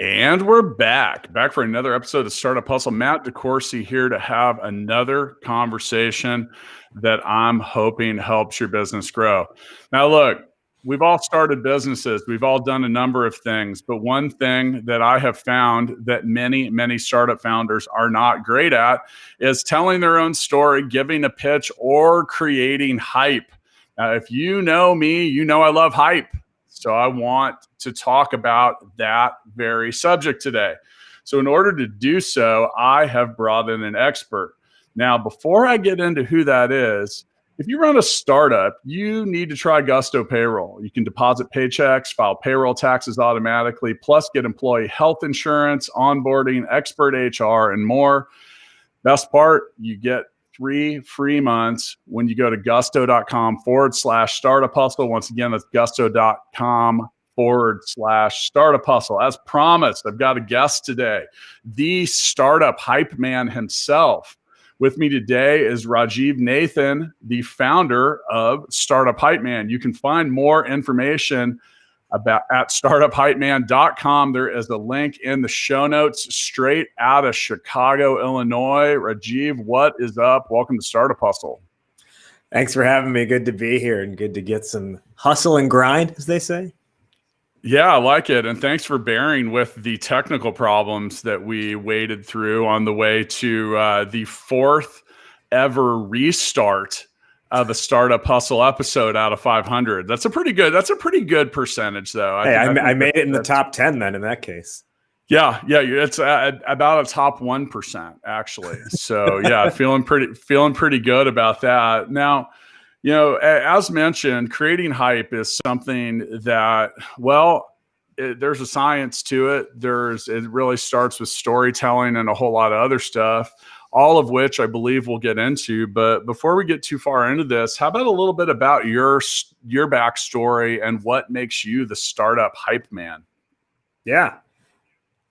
And we're back for another episode of Startup Hustle. Matt DeCoursey here to have another conversation that I'm hoping helps your business grow. Now, look, we've all started businesses. We've all done a number of things. But one thing that I have found that many startup founders are not great at is telling their own story, giving a pitch, or creating hype. Now, if you know me, you know I love hype. So I want to talk about that very subject today. So in order to do so, I have brought in an expert. Now, before I get into who that is, if you run a startup, you need to try Gusto Payroll. You can deposit paychecks, file payroll taxes automatically, plus get employee health insurance, onboarding, expert HR, and more. Best part, you get 3 free months when you go to gusto.com/startup hustle. Once again, that's gusto.com/startup hustle. As promised, I've got a guest today, the Startup Hypeman himself. With me today is Rajiv Nathan, the founder of Startup Hypeman. You can find more information about at startuphypeman.com. There is a link in the show notes straight out of Chicago, Illinois. Rajiv, what is up? Welcome to Startup Hustle. Thanks for having me. Good to be here and good to get some hustle and grind, as they say. Yeah, I like it. And thanks for bearing with the technical problems that we waded through on the way to the 4th ever restart of a Startup Hustle episode out of 500. That's a pretty good percentage, though. I made it in the top 10 then in that case. Yeah, it's about a top 1% actually. So yeah, feeling pretty good about that. Now, you know, as mentioned, creating hype is something that, there's a science to it. It really starts with storytelling and a whole lot of other stuff, all of which I believe we'll get into. But before we get too far into this, how about a little bit about your backstory and what makes you the Startup Hype Man? Yeah.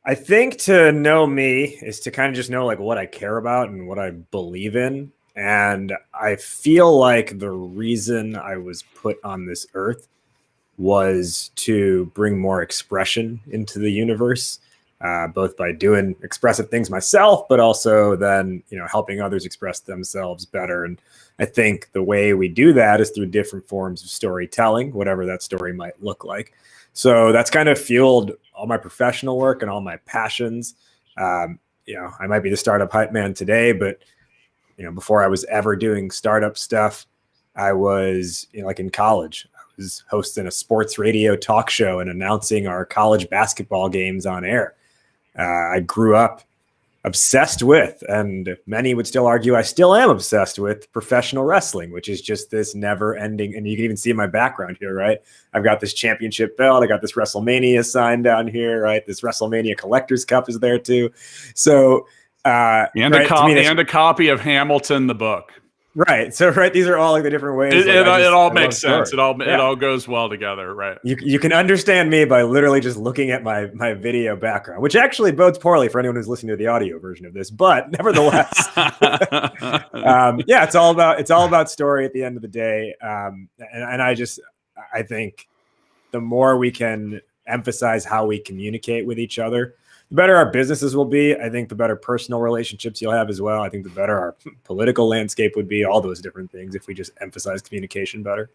I think to know me is to kind of just know like what I care about and what I believe in. And I feel like the reason I was put on this earth was to bring more expression into the universe, both by doing expressive things myself, but also then, helping others express themselves better. And I think the way we do that is through different forms of storytelling, whatever that story might look like. So that's kind of fueled all my professional work and all my passions. I might be the Startup Hype Man today, but before I was ever doing startup stuff, I was like in college. I was hosting a sports radio talk show and announcing our college basketball games on air. I grew up obsessed with, and many would still argue I still am obsessed with, professional wrestling, which is just this never ending. And you can even see in my background here, right? I've got this championship belt. I got this WrestleMania sign down here, right? This WrestleMania Collector's Cup is there too. So, and a copy of Hamilton, the book. Right. So, right. These are all like the different ways. It all makes sense. It all goes well together. Right. You can understand me by literally just looking at my video background, which actually bodes poorly for anyone who's listening to the audio version of this, but nevertheless, it's all about story at the end of the day. And I think the more we can emphasize how we communicate with each other, the better our businesses will be. I think the better personal relationships you'll have as well. I think the better our political landscape would be, all those different things, if we just emphasize communication better.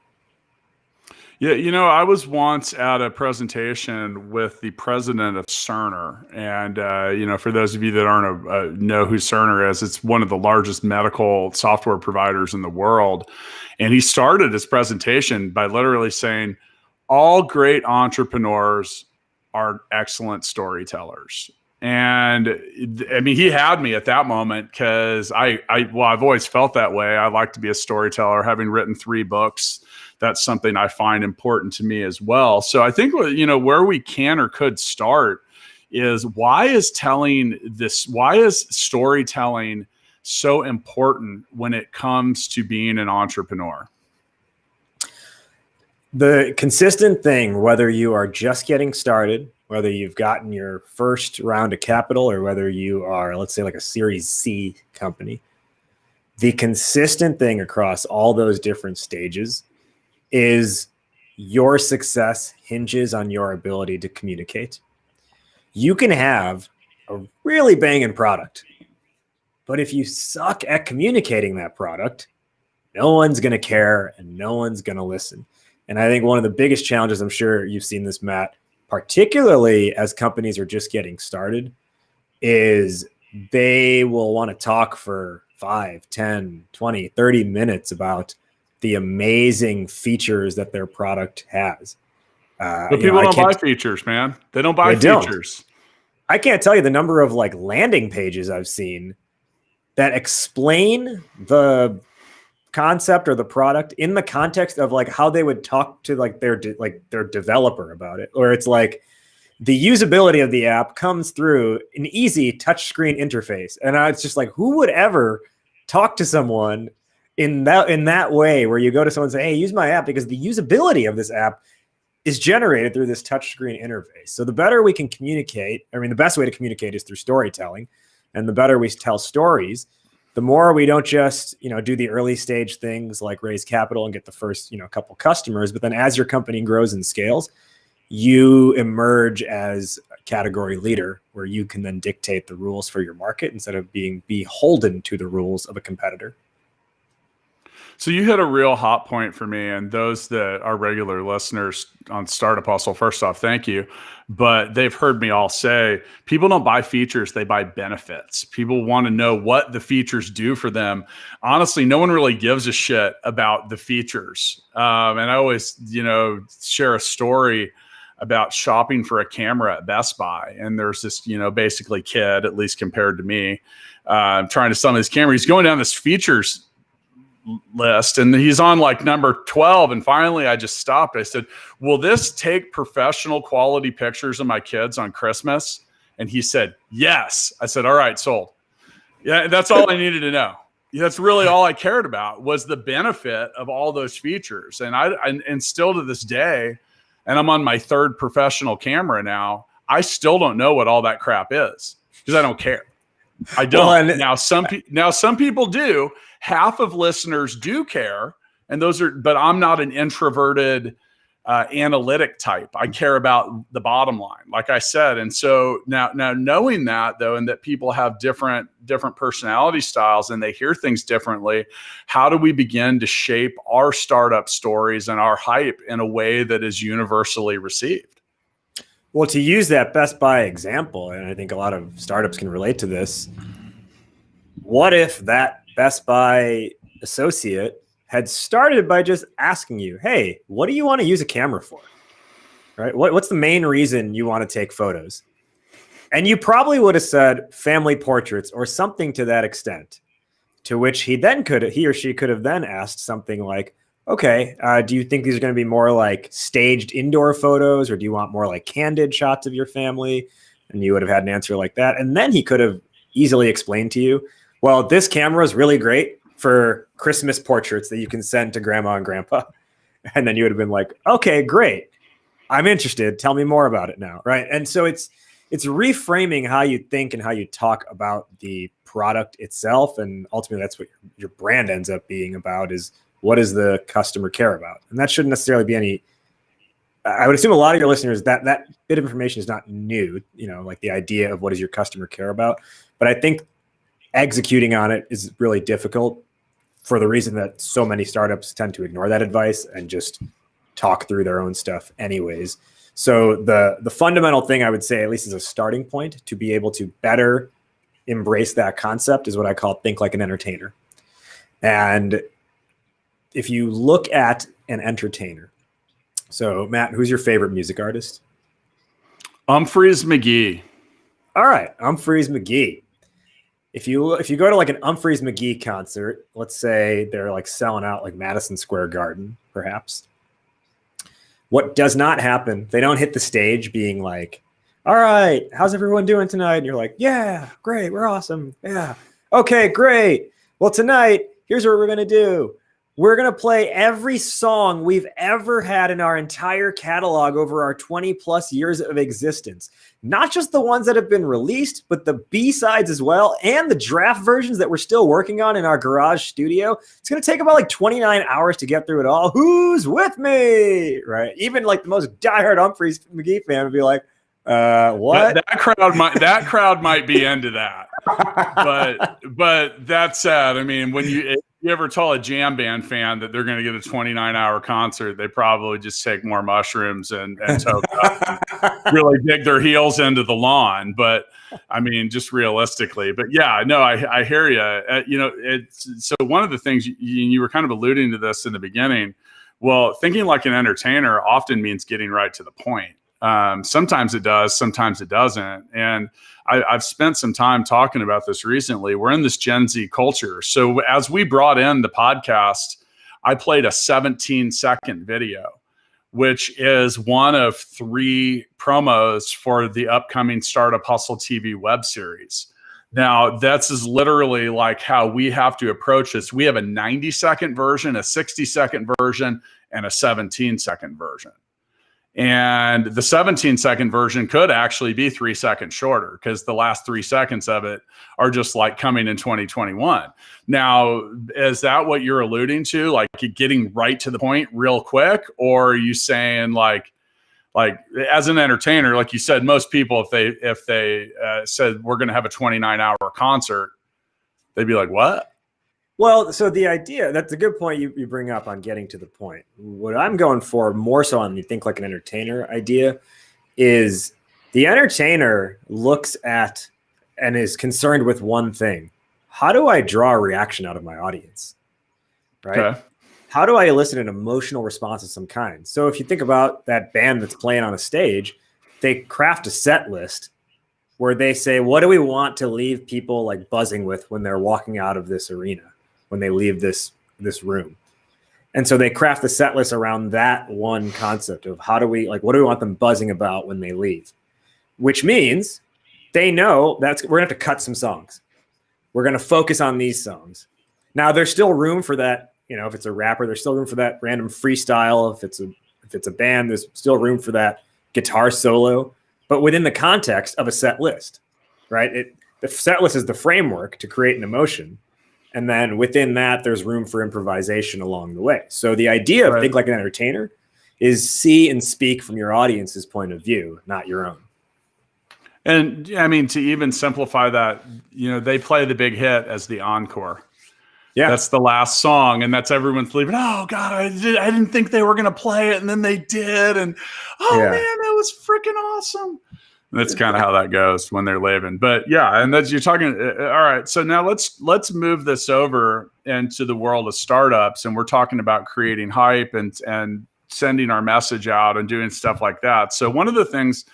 Yeah, I was once at a presentation with the president of Cerner. And, for those of you that aren't know who Cerner is, it's one of the largest medical software providers in the world. And he started his presentation by literally saying, all great entrepreneurs are excellent storytellers. And I mean, he had me at that moment because I've always felt that way. I like to be a storyteller, having written 3 books. That's something I find important to me as well. So I think, where we can or could start is why is storytelling so important when it comes to being an entrepreneur? The consistent thing, whether you are just getting started, whether you've gotten your first round of capital, or whether you are, let's say, like a Series C company, the consistent thing across all those different stages is your success hinges on your ability to communicate. You can have a really banging product, but if you suck at communicating that product, no one's going to care and no one's going to listen. And I think one of the biggest challenges, I'm sure you've seen this, Matt, particularly as companies are just getting started, is they will want to talk for 5, 10, 20, 30 minutes about the amazing features that their product has. But people don't buy features, man. They don't buy features. I can't tell you the number of like landing pages I've seen that explain the concept or the product in the context of like how they would talk to like their developer about it. Or it's like the usability of the app comes through an easy touchscreen interface. And it's just like, who would ever talk to someone in that way where you go to someone and say, hey, use my app, because the usability of this app is generated through this touchscreen interface. So the better we can communicate, I mean, the best way to communicate is through storytelling. And the better we tell stories, the more we don't just, do the early stage things like raise capital and get the first, couple customers, but then as your company grows and scales, you emerge as a category leader where you can then dictate the rules for your market instead of being beholden to the rules of a competitor. So you hit a real hot point for me, and those that are regular listeners on Startup Hustle, first off, thank you. But they've heard me all say, people don't buy features, they buy benefits. People want to know what the features do for them. Honestly, no one really gives a shit about the features. And I always, share a story about shopping for a camera at Best Buy. And there's this, basically kid, at least compared to me, trying to sell his camera. He's going down this features list and he's on like number 12. And finally I just stopped. I said, will this take professional quality pictures of my kids on Christmas? And he said, yes. I said, all right, sold. Yeah. That's all I needed to know. That's really all I cared about was the benefit of all those features. And still to this day, and I'm on my third professional camera now, I still don't know what all that crap is because I don't care. I don't. Well, now some people do. Half of listeners do care, and but I'm not an introverted analytic type. I care about the bottom line, like I said. And so now knowing that though, and that people have different personality styles and they hear things differently, how do we begin to shape our startup stories and our hype in a way that is universally received? Well, to use that Best Buy example, and I think a lot of startups can relate to this, what if that Best Buy associate had started by just asking you, hey, what do you want to use a camera for? Right? What's the main reason you want to take photos? And you probably would have said family portraits or something to that extent, to which he or she could have then asked something like, okay, do you think these are going to be more like staged indoor photos, or do you want more like candid shots of your family? And you would have had an answer like that. And then he could have easily explained to you, well, this camera is really great for Christmas portraits that you can send to grandma and grandpa. And then you would have been like, okay, great. I'm interested. Tell me more about it now. Right. And so it's reframing how you think and how you talk about the product itself. And ultimately that's what your brand ends up being about, is what does the customer care about? And that shouldn't necessarily be I would assume a lot of your listeners, that bit of information is not new, like the idea of what does your customer care about. But I think executing on it is really difficult for the reason that so many startups tend to ignore that advice and just talk through their own stuff anyways. So the fundamental thing I would say, at least as a starting point, to be able to better embrace that concept is what I call think like an entertainer. And if you look at an entertainer, so Matt, who's your favorite music artist? Humphreys McGee. All right, Humphreys McGee. If you go to like an Humphreys McGee concert, let's say they're like selling out like Madison Square Garden, perhaps. What does not happen, they don't hit the stage being like, all right, how's everyone doing tonight? And you're like, yeah, great, we're awesome. Yeah, okay, great. Well, tonight, here's what we're going to do. We're going to play every song we've ever had in our entire catalog over our 20 plus years of existence. Not just the ones that have been released, but the B-sides as well, and the draft versions that we're still working on in our garage studio. It's going to take about like 29 hours to get through it all. Who's with me? Right? Even like the most diehard Humphreys McGee fan would be like, What? That crowd might be into that. But that said, I mean, if you ever tell a jam band fan that they're going to get a 29-hour concert, they probably just take more mushrooms and toke up and really dig their heels into the lawn. But I mean, just realistically. But yeah, no, I hear you. So one of the things you were kind of alluding to this in the beginning. Well, thinking like an entertainer often means getting right to the point. Sometimes it does, sometimes it doesn't. And I've spent some time talking about this recently. We're in this Gen Z culture. So as we brought in the podcast, I played a 17-second video, which is one of 3 promos for the upcoming Startup Hustle TV web series. Now, that's is literally like how we have to approach this. We have a 90-second version, a 60-second version, and a 17-second version. And the 17-second version could actually be 3 seconds shorter because the last 3 seconds of it are just like coming in 2021. Now, is that what you're alluding to? Like getting right to the point real quick? Or are you saying like as an entertainer, like you said, most people, if they said we're going to have a 29-hour concert, they'd be like, what? Well, so the idea, that's a good point you bring up on getting to the point. What I'm going for more so on the think like an entertainer idea is the entertainer looks at and is concerned with one thing. How do I draw a reaction out of my audience? Right? Okay. How do I elicit an emotional response of some kind? So if you think about that band that's playing on a stage, they craft a set list where they say, what do we want to leave people like buzzing with when they're walking out of this arena? When they leave this room. And so they craft the set list around that one concept of what do we want them buzzing about when they leave? Which means they know we're gonna have to cut some songs. We're gonna focus on these songs. Now there's still room for that, if it's a rapper, there's still room for that random freestyle. If it's a band, there's still room for that guitar solo, but within the context of a set list, right? The set list is the framework to create an emotion. And then within that, there's room for improvisation along the way. So the idea of think like an entertainer is see and speak from your audience's point of view, not your own. And I mean, to even simplify that, they play the big hit as the encore. Yeah, that's the last song, and that's everyone's leaving. Oh God, I didn't think they were gonna play it, and then they did, and man, that was freaking awesome. That's kind of how that goes when they're leaving. But yeah, and that's you're talking. All right, so now let's move this over into the world of startups, and we're talking about creating hype and sending our message out and doing stuff like that. So one of the things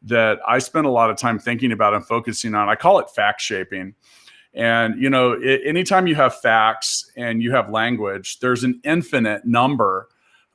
that I spend a lot of time thinking about and focusing on, I call it fact shaping. And anytime you have facts and you have language, there's an infinite number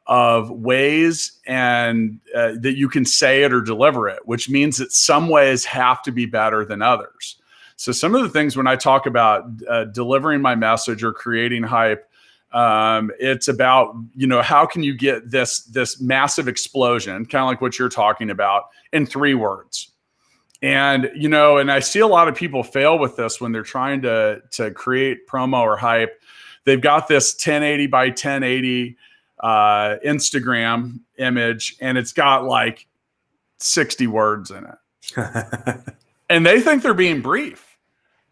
of ways and that you can say it or deliver it, which means that some ways have to be better than others. So some of the things when I talk about delivering my message or creating hype, it's about, how can you get this massive explosion, kind of like what you're talking about, in 3 words. And, and I see a lot of people fail with this when they're trying to create promo or hype. They've got this 1080 by 1080 Instagram image, and it's got like 60 words in it. And they think they're being brief,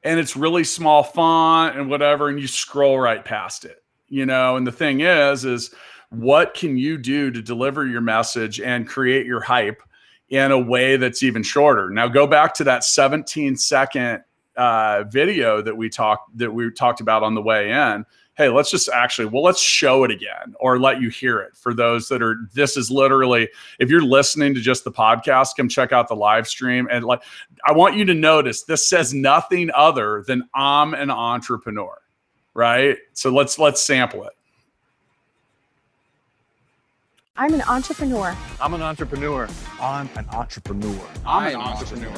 and it's really small font and whatever, and you scroll right past it, and the thing is what can you do to deliver your message and create your hype in a way that's even shorter? Now go back to that 17-second video that we talked about on the way in. Hey, let's show it again or let you hear it. For those that this is literally, if you're listening to just the podcast, come check out the live stream. And I want you to notice this says nothing other than I'm an entrepreneur, right? So let's sample it. I'm an entrepreneur. I'm an entrepreneur. I'm an entrepreneur. I'm an entrepreneur.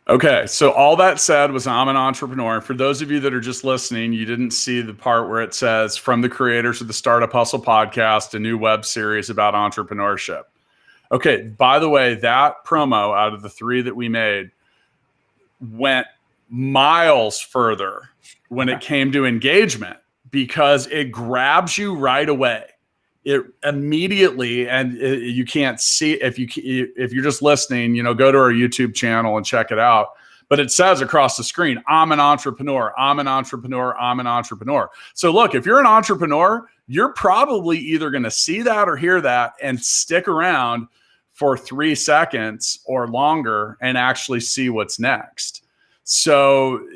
Okay, so all that said was I'm an entrepreneur. For those of you that are just listening, you didn't see the part where it says from the creators of the Startup Hustle podcast, a new web series about entrepreneurship. Okay, by the way, that promo out of the 3 that we made, went miles further when it came to engagement, because it grabs you right away. It immediately, and you can't see if you're just listening, go to our YouTube channel and check it out. But it says across the screen, I'm an entrepreneur, I'm an entrepreneur, I'm an entrepreneur. So look, if you're an entrepreneur, you're probably either going to see that or hear that and stick around for 3 seconds or longer and actually see what's next. So,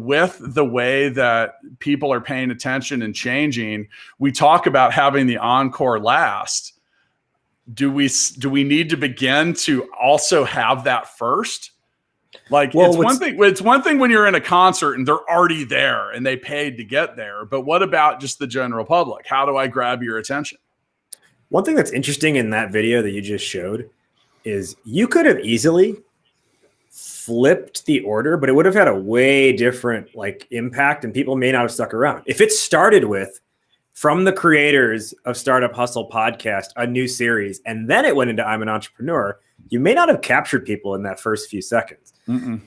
with the way that people are paying attention and changing, we talk about having the encore last. Do we need to begin to also have that first? Like, it's one thing when you're in a concert and they're already there and they paid to get there. But what about just the general public? How do I grab your attention? One thing that's interesting in that video that you just showed is you could have easily flipped the order, but it would have had a way different impact, and people may not have stuck around. If it started with, from the creators of Startup Hustle podcast, a new series, and then it went into I'm an entrepreneur, you may not have captured people in that first few seconds.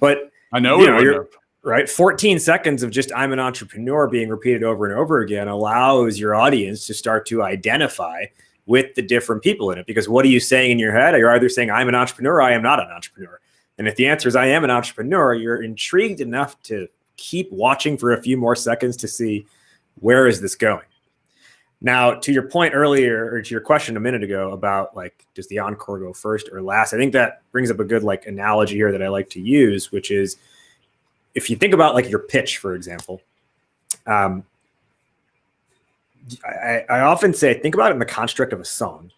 But I know, right? 14 seconds of just I'm an entrepreneur being repeated over and over again allows your audience to start to identify with the different people in it. Because what are you saying in your head? You're either saying I'm an entrepreneur, or I am not an entrepreneur. And if the answer is I am an entrepreneur, you're intrigued enough to keep watching for a few more seconds to see where is this going. Now, to your point earlier, or to your question a minute ago about does the encore go first or last? I think that brings up a good analogy here that I like to use, which is if you think about your pitch, for example, I often say, think about it in the construct of a song.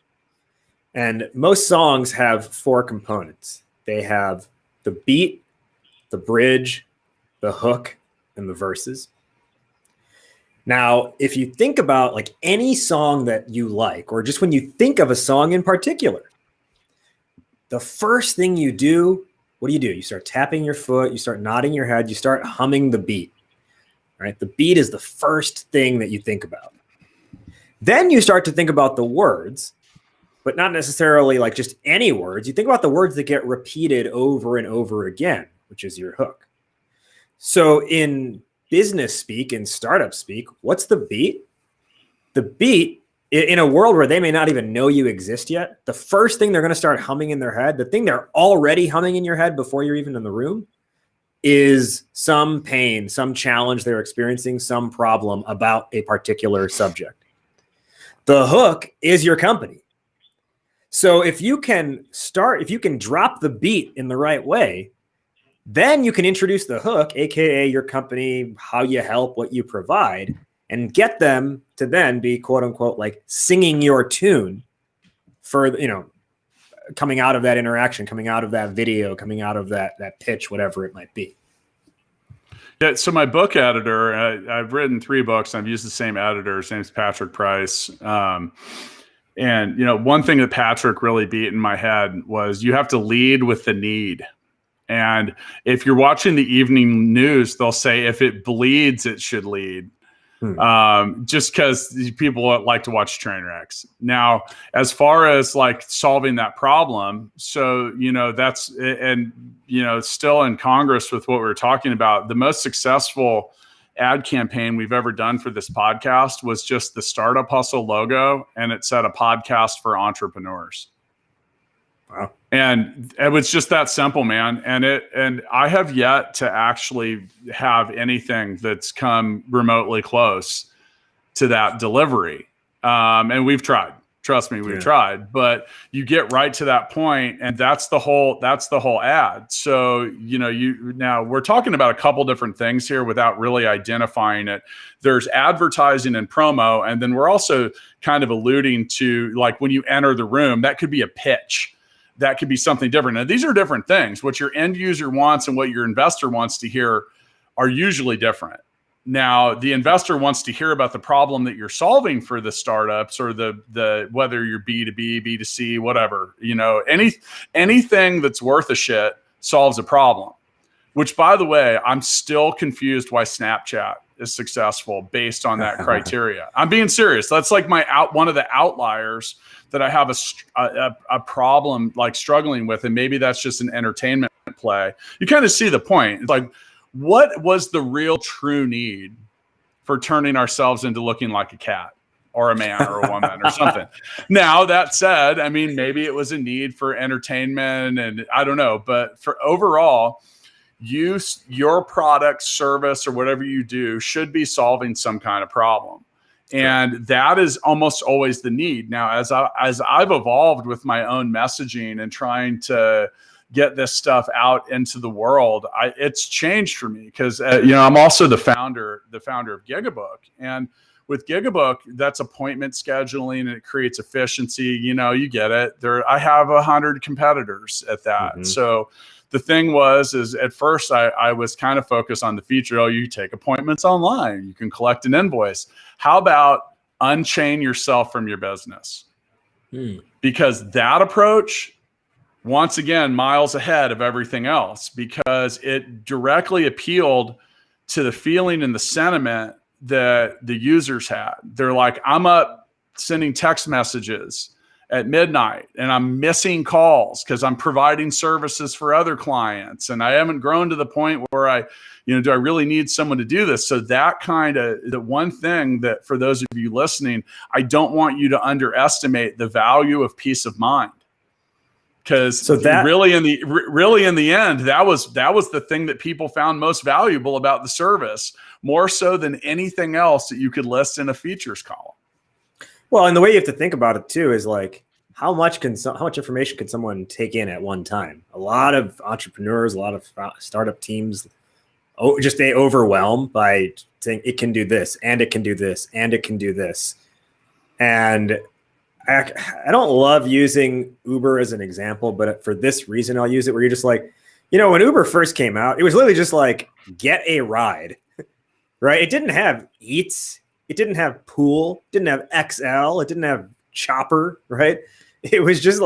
And most songs have 4 components. They have the beat, the bridge, the hook, and the verses. Now, if you think about any song that you like, or just when you think of a song in particular, the first thing you do, what do? You start tapping your foot, you start nodding your head, you start humming the beat, right? The beat is the first thing that you think about. Then you start to think about the words, but not necessarily just any words. You think about the words that get repeated over and over again, which is your hook. So in business speak, in startup speak, what's the beat? The beat, in a world where they may not even know you exist yet, the first thing they're going to start humming in their head, the thing they're already humming in your head before you're even in the room, is some pain, some challenge they're experiencing, some problem about a particular subject. The hook is your company. So if you can drop the beat in the right way, then you can introduce the hook, AKA your company, how you help, what you provide, and get them to then be quote unquote singing your tune for, coming out of that interaction, coming out of that video, coming out of that pitch, whatever it might be. Yeah. So my book editor, I've written 3 books. I've used the same editor. His name's Patrick Price. And, one thing that Patrick really beat in my head was you have to lead with the need. And if you're watching the evening news, they'll say, if it bleeds, it should lead. Just because people like to watch train wrecks. Now, as far as solving that problem, so, that's, and, still in Congress with what we were talking about, the most successful ad campaign we've ever done for this podcast was just the Startup Hustle logo, and it said a podcast for entrepreneurs. Wow. And it was just that simple, man. And I have yet to actually have anything that's come remotely close to that delivery. And we've tried. Trust me, we've tried. But you get right to that point, and that's the whole ad. So, now we're talking about a couple different things here without really identifying it. There's advertising and promo, and then we're also kind of alluding to when you enter the room, that could be a pitch. That could be something different. Now, these are different things. What your end user wants and what your investor wants to hear are usually different. Now, the investor wants to hear about the problem that you're solving for the startups, or the whether you're B2B, B2C, whatever. Anything that's worth a shit solves a problem. Which, by the way, I'm still confused why Snapchat is successful based on that criteria. I'm being serious. That's one of the outliers that I have a problem struggling with, and maybe that's just an entertainment play, you kind of see the point. It's like, what was the real true need for turning ourselves into looking like a cat or a man or a woman or something? Now, that said, I mean, maybe it was a need for entertainment, and I don't know, but for overall, your product, service, or whatever you do should be solving some kind of problem. And that is almost always the need. Now, as I've evolved with my own messaging and trying to get this stuff out into the world, it's changed for me because I'm also the founder of Gigabook, and with Gigabook, that's appointment scheduling, and it creates efficiency. You get it. I have 100 competitors at that. Mm-hmm. So the thing is at first I was kind of focused on the feature. Oh, you take appointments online, you can collect an invoice. How about unchain yourself from your business? Because that approach, once again, miles ahead of everything else, because it directly appealed to the feeling and the sentiment that the users had. They're like, I'm up sending text messages at midnight and I'm missing calls because I'm providing services for other clients, and I haven't grown to the point where do I really need someone to do this? So that the one thing that, for those of you listening, I don't want you to underestimate the value of peace of mind. Because really in the end, that was the thing that people found most valuable about the service, more so than anything else that you could list in a features column. Well, and the way you have to think about it too is like, how much information can someone take in at one time? A lot of entrepreneurs, a lot of startup teams, they overwhelm by saying it can do this, and it can do this, and it can do this. And I don't love using Uber as an example, but for this reason, I'll use it, where you're just like, when Uber first came out, it was literally just like, get a ride, right? It didn't have Eats. It didn't have Pool. It didn't have XL. It didn't have Chopper, right? It was just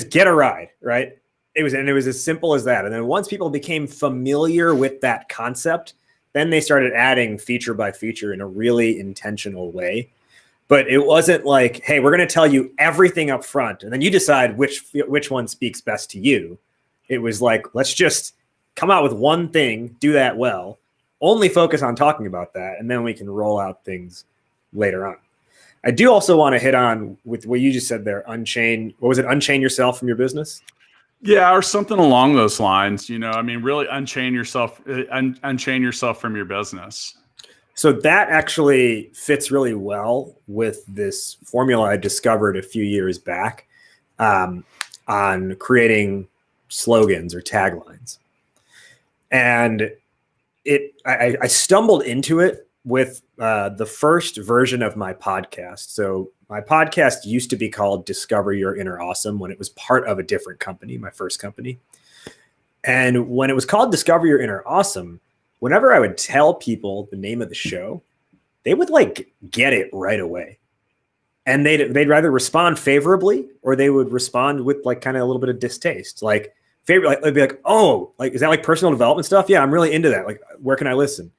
get a ride, right? It was as simple as that. And then once people became familiar with that concept, then they started adding feature by feature in a really intentional way. But it wasn't like, hey, we're going to tell you everything up front, and then you decide which one speaks best to you. It was like, let's just come out with one thing, do that well, only focus on talking about that, and then we can roll out things later on. I do also want to hit on with what you just said there, unchain yourself from your business? Yeah, or something along those lines. Really unchain yourself from your business. So that actually fits really well with this formula I discovered a few years back on creating slogans or taglines. And I stumbled into it with the first version of my podcast. So my podcast used to be called Discover Your Inner Awesome when it was part of a different company, my first company. And when it was called Discover Your Inner Awesome, whenever I would tell people the name of the show, they would get it right away. And they'd either respond favorably or they would respond with kind of a little bit of distaste. They'd be like, oh, is that personal development stuff? Yeah, I'm really into that. Where can I listen?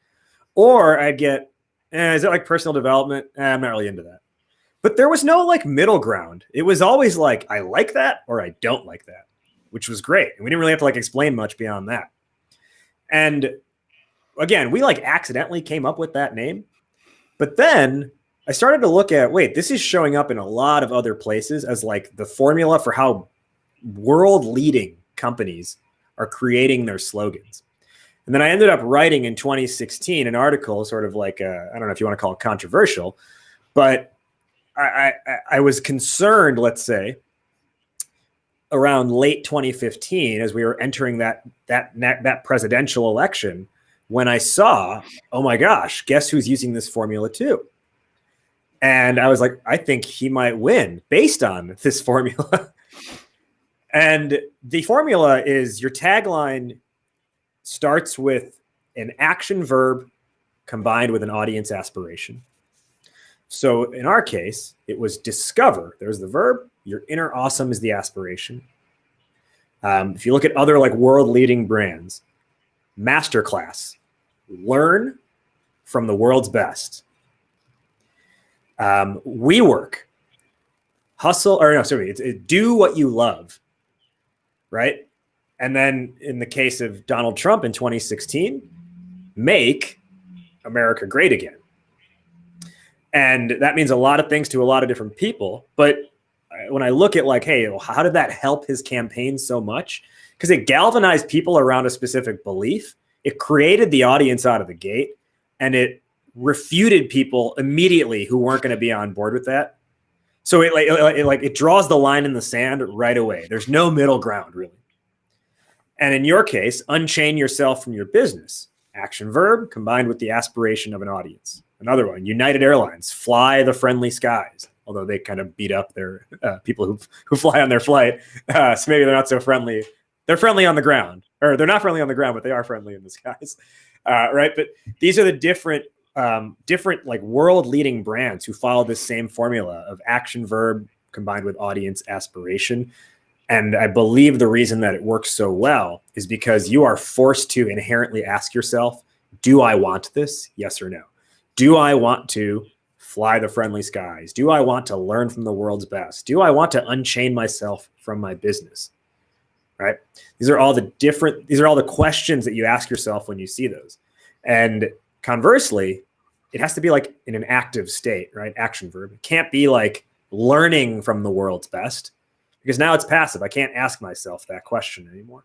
Or I'd get, is it personal development? I'm not really into that. But there was no middle ground. It was always I like that or I don't like that, which was great. And we didn't really have to explain much beyond that. And again, we accidentally came up with that name. But then I started to look at, wait, this is showing up in a lot of other places as the formula for how world leading companies are creating their slogans. And then I ended up writing in 2016 an article, sort of I don't know if you want to call it controversial, but I was concerned, let's say, around late 2015, as we were entering that presidential election, when I saw, oh my gosh, guess who's using this formula too? And I was like, I think he might win based on this formula. And the formula is your tagline starts with an action verb combined with an audience aspiration. So in our case, it was discover. There's the verb. Your inner awesome is the aspiration. If you look at other world leading brands, masterclass, learn from the world's best. WeWork, hustle, or no, sorry, it's do what you love, right? And then in the case of Donald Trump in 2016, make America great again. And that means a lot of things to a lot of different people. But when I look at like, hey, how did that help his campaign so much? Because it galvanized people around a specific belief. It created the audience out of the gate, and it refuted people immediately who weren't going to be on board with that. So it draws the line in the sand right away. There's no middle ground, really. And in your case, unchain yourself from your business. Action verb combined with the aspiration of an audience. Another one, United Airlines, fly the friendly skies. Although they kind of beat up their people who fly on their flight. So maybe they're not so friendly. They're friendly on the ground. Or they're not friendly on the ground, but they are friendly in the skies. Right? But these are the different like world-leading brands who follow this same formula of action verb combined with audience aspiration. And I believe the reason that it works so well is because you are forced to inherently ask yourself, do I want this? Yes or no? Do I want to fly the friendly skies? Do I want to learn from the world's best? Do I want to unchain myself from my business? Right? These are all the questions that you ask yourself when you see those. And conversely, it has to be like in an active state, right? Action verb. It can't be like learning from the world's best, because now it's passive. I can't ask myself that question anymore.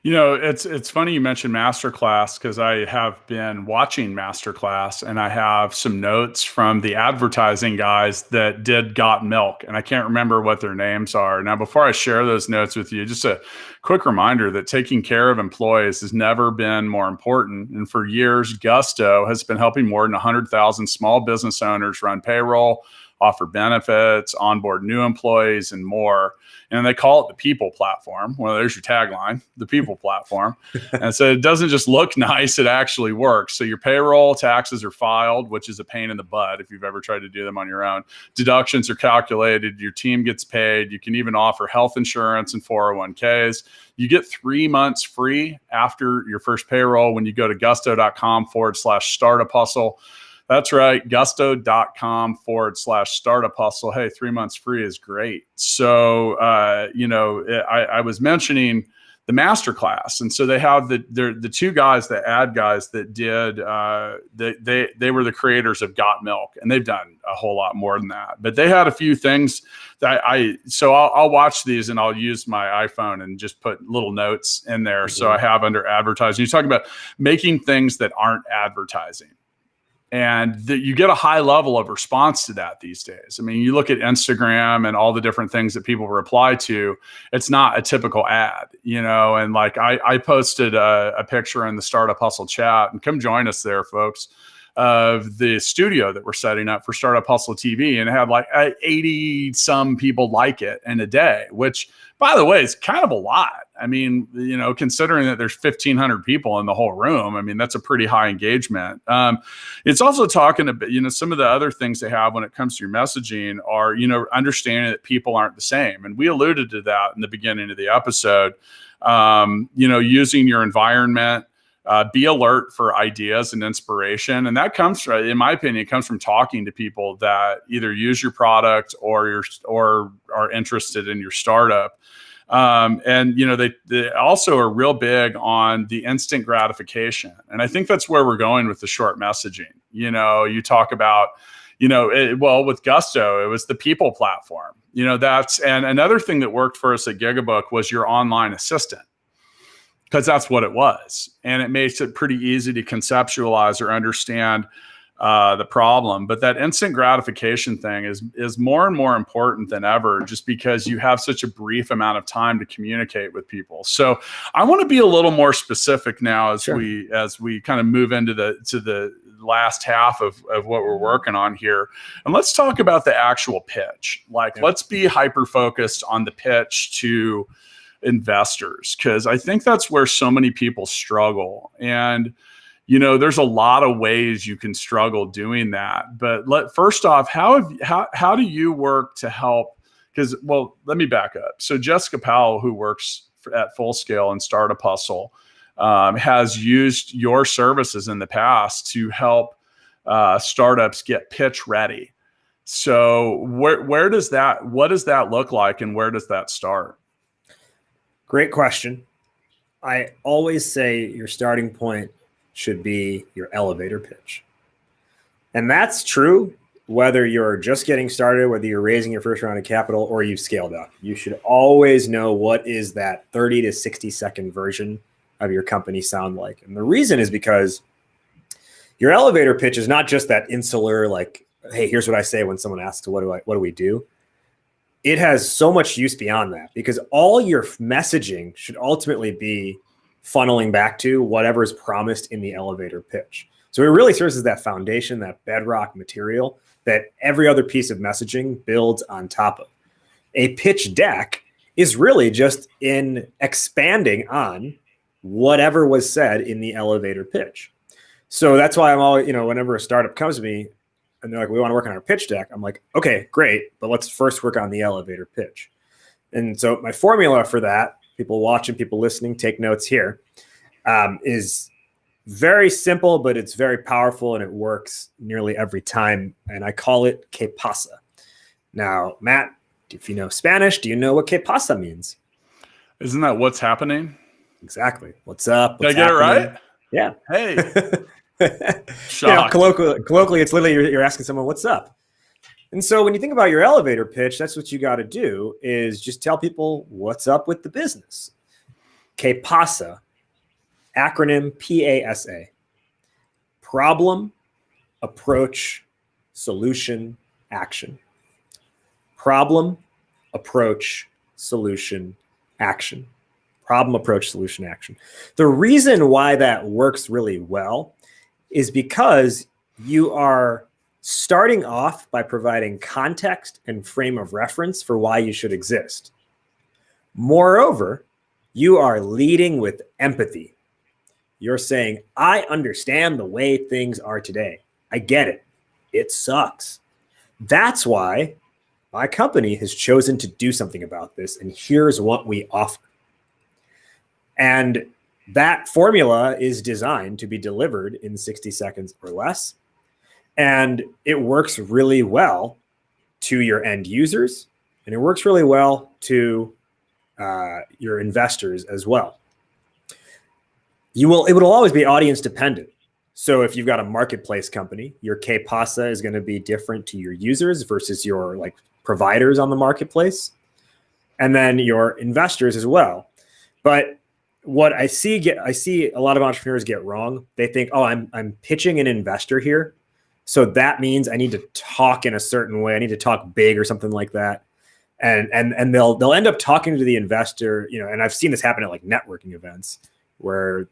You know, it's funny you mentioned Masterclass, because I have been watching Masterclass, and I have some notes from the advertising guys that did Got Milk, and I can't remember what their names are. Now, before I share those notes with you, just a quick reminder that taking care of employees has never been more important. And for years, Gusto has been helping more than 100,000 small business owners run payroll, offer benefits, onboard new employees, and more. And they call it the people platform. Well, there's your tagline, the people platform. And so it doesn't just look nice, it actually works. So your payroll taxes are filed, which is a pain in the butt if you've ever tried to do them on your own. Deductions are calculated, your team gets paid. You can even offer health insurance and 401ks. You get 3 months free after your first payroll when you go to gusto.com/startup hustle. That's right, gusto.com/startup hustle. Hey, 3 months free is great. So, I was mentioning the masterclass. And so they have the two guys, the ad guys that did, they were the creators of Got Milk, and they've done a whole lot more than that. But they had a few things that I'll watch these, and I'll use my iPhone and just put little notes in there. Mm-hmm. So I have under advertising. You talk about making things that aren't advertising. And you get a high level of response to that these days. I mean, you look at Instagram and all the different things that people reply to, it's not a typical ad, and like I posted a picture in the Startup Hustle chat, and come join us there, folks, of the studio that we're setting up for Startup Hustle TV, and it had like 80 some people like it in a day, which, by the way, is kind of a lot. I mean, considering that there's 1,500 people in the whole room, I mean, that's a pretty high engagement. It's also talking about, some of the other things they have when it comes to your messaging are, understanding that people aren't the same. And we alluded to that in the beginning of the episode, using your environment, be alert for ideas and inspiration. And that comes from, in my opinion, it comes from talking to people that either use your product or are interested in your startup. They also are real big on the instant gratification. And I think that's where we're going with the short messaging. You talk about, with Gusto, it was the people platform, and another thing that worked for us at Gigabook was your online assistant, because that's what it was. And it makes it pretty easy to conceptualize or understand the problem. But that instant gratification thing is more and more important than ever, just because you have such a brief amount of time to communicate with people. So I want to be a little more specific now as we kind of move into the last half of what we're working on here. And let's talk about the actual pitch. Let's be hyper-focused on the pitch to investors, because I think that's where so many people struggle. And there's a lot of ways you can struggle doing that. But first off, how do you work to help? Because, let me back up. So Jessica Powell, who works at Full Scale and Startup Hustle, has used your services in the past to help startups get pitch ready. So what does that look like, and where does that start? Great question. I always say your starting point should be your elevator pitch. And that's true whether you're just getting started, whether you're raising your first round of capital or you've scaled up. You should always know what is that 30 to 60 second version of your company sound like. And the reason is because your elevator pitch is not just that insular, like, hey, here's what I say when someone asks, what do we do? It has so much use beyond that, because all your messaging should ultimately be funneling back to whatever is promised in the elevator pitch. So it really serves as that foundation, that bedrock material that every other piece of messaging builds on top of. A pitch deck is really just in expanding on whatever was said in the elevator pitch. So that's why I'm always, whenever a startup comes to me and they're like, we want to work on our pitch deck, I'm like, okay, great, but let's first work on the elevator pitch. And so my formula for that, people watching, people listening, take notes here, is very simple, but it's very powerful and it works nearly every time. And I call it que pasa. Now, Matt, if you know Spanish, do you know what que pasa means? Isn't that what's happening? Exactly. What's up? Did I get happening? it right? Yeah. Hey. Shocked. Colloquially, it's literally you're asking someone, what's up? And so when you think about your elevator pitch, that's what you got to do, is just tell people what's up with the business. Que pasa, acronym PASA. Problem, approach, solution, action. Problem, approach, solution, action. Problem, approach, solution, action. The reason why that works really well is because you are starting off by providing context and frame of reference for why you should exist. Moreover, you are leading with empathy. You're saying, I understand the way things are today. I get it. It sucks. That's why my company has chosen to do something about this, and here's what we offer. And that formula is designed to be delivered in 60 seconds or less. And it works really well to your end users, and it works really well to your investors as well. It will always be audience dependent. So if you've got a marketplace company, your que pasa is going to be different to your users versus your providers on the marketplace, and then your investors as well. But what I see a lot of entrepreneurs get wrong. They think, oh, I'm pitching an investor here, so that means I need to talk in a certain way. I need to talk big or something like that. And they'll end up talking to the investor, and I've seen this happen at networking events where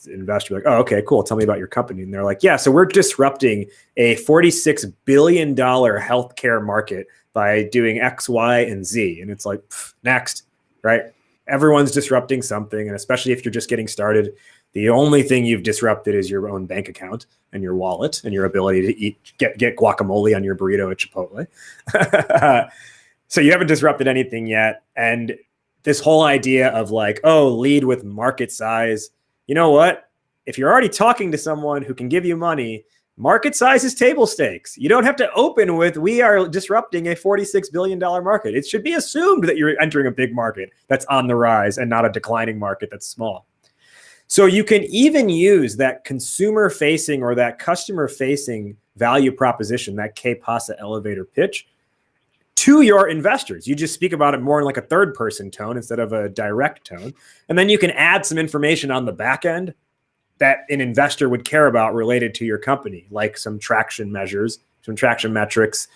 the investor will be like, oh, okay, cool. Tell me about your company. And they're like, yeah, so we're disrupting a $46 billion healthcare market by doing X, Y, and Z. And it's like, next, right? Everyone's disrupting something. And especially if you're just getting started, the only thing you've disrupted is your own bank account and your wallet and your ability to get guacamole on your burrito at Chipotle. So you haven't disrupted anything yet. And this whole idea of lead with market size. You know what? If you're already talking to someone who can give you money, market size is table stakes. You don't have to open with, we are disrupting a $46 billion market. It should be assumed that you're entering a big market that's on the rise and not a declining market that's small. So you can even use that consumer facing or that customer facing value proposition, that que pasa elevator pitch, to your investors. You just speak about it more in a third person tone instead of a direct tone. And then you can add some information on the back end that an investor would care about related to your company, like some traction measures, some traction metrics,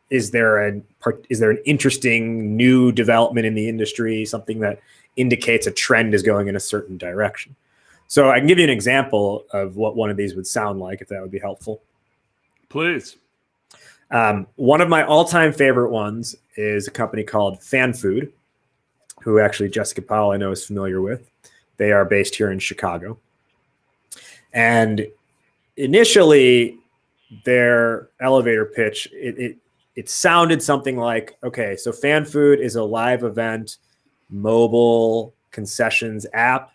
is there an interesting new development in the industry, something that indicates a trend is going in a certain direction. So I can give you an example of what one of these would sound like, if that would be helpful. Please. One of my all-time favorite ones is a company called Fan Food, who actually Jessica Powell I know is familiar with. They are based here in Chicago. And initially, their elevator pitch, it sounded something like, okay, so Fan Food is a live event, mobile concessions app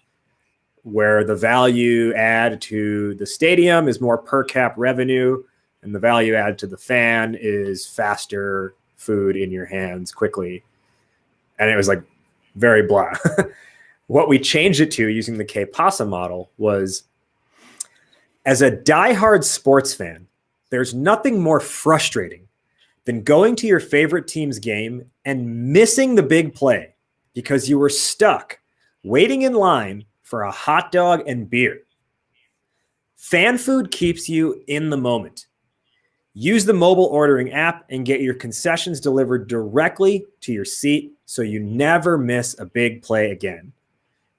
where the value add to the stadium is more per cap revenue, and the value add to the fan is faster food in your hands quickly. And it was like very blah. What we changed it to using the K-PASA model was, as a diehard sports fan, there's nothing more frustrating than going to your favorite team's game and missing the big play because you were stuck waiting in line for a hot dog and beer. Fan food keeps you in the moment. Use the mobile ordering app and get your concessions delivered directly to your seat so you never miss a big play again.